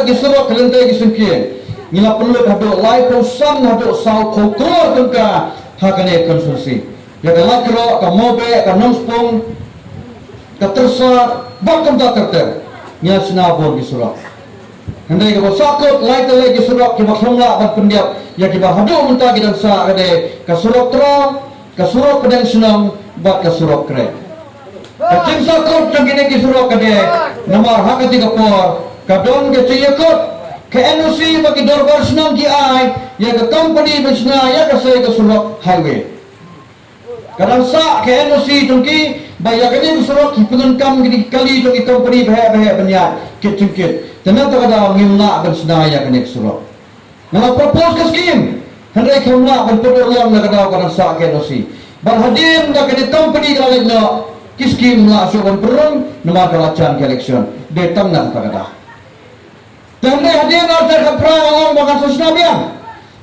gisurok kelentai gisungkien ngila perlu hado lai kosan hado sau kokor tengka hakane konsumsi ya kalau kero ka mobe ka nomspong ka tersa bakam tak terter nya senabor gisurok hendai ka sakot lai tele gisurok ki makhlamla ban pendiap ya ki ba hado munta gidan sa ade ka surok tra ka surok pedang senam bat ka surok kre kacing sakot jangine gisurok ade nomor hakati ka por ka don ke ciyakot ke NOC bagi dorbar senang ki ai ya ke company bisna ya ke saya ke sulok highway kadang sa ke NOC tungki bayar ke ni sulok ki pengenkam gini kali tungki company bahaya banyak kit cungkit ternyata kada ngimna bisna ya ke ni sulok nama propose ke skim hendai khumna ban pedolang na kada kadang sa ke NOC berhadir na ke ni company kalau no ki skim la so ban perang nama kalacan ke election de tamna kada dan hadir na terhadap perang bagan sosial biang.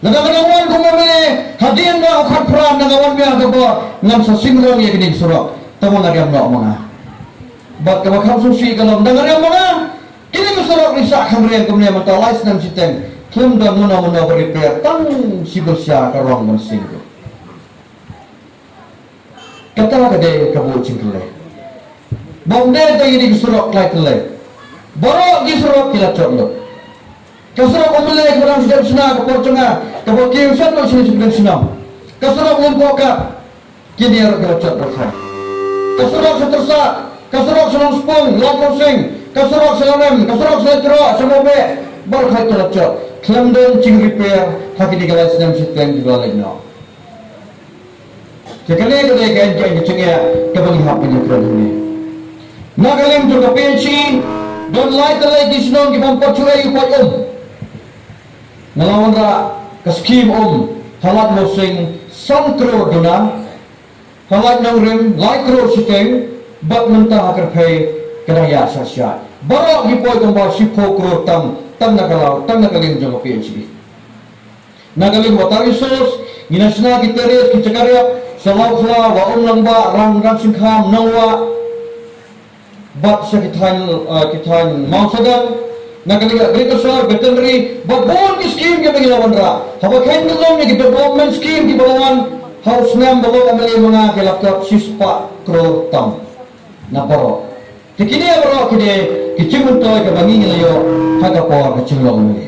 Nagagawan ko mamili hadir na ukat perang nagawan biang kabo ngam sa singrong ya kini surok. Tamo na riam no mga. Bat ka makham susi kalom nagariam mga. Kini ko surok ni sa kamrian kumniya matalais nam siteng. Kim dan muna repair tang sibul siya karong mansing ko. Kata kade kabo cingkle. Bomde tayo di surok lai kle. Borok di surok kila chotlo. Kasarap umilai kepada sudah senang kapal tengah kapal kiu sana sini sudah senang kasarap umpokat kini ada kelacak berkah kasarap setersa kasarap senang sepung langsung sing kasarap selamem kasarap seterok semobe berkah kelacak klaim dan cing repair haki di galas dan sistem di balik no sekali kedai kain cengya kapal hap ini kerana ini nagalim juga pensi dan lain terlain di senang kita mempercuai upaya ngelawan ra ke skim halat mosing santro duna halat nangrim like ro siteng bat mentah akar pay kedaya sasya barok gipoy kamba sipo kro tam nagaling jong PhD nagaling water resource ginasna giteres kicakarya salaw wa lamba rang singkham nawa bat kitan mausadan nagaling agriculture veterinary babon ki scheme ke bagi lawan ra haba kain belum ni development scheme ki balawan house name balo amali mga ke laptop sispa kro tam na paro tikini baro kide kichimun to ke bangi ngelayo haga por ke chulong ni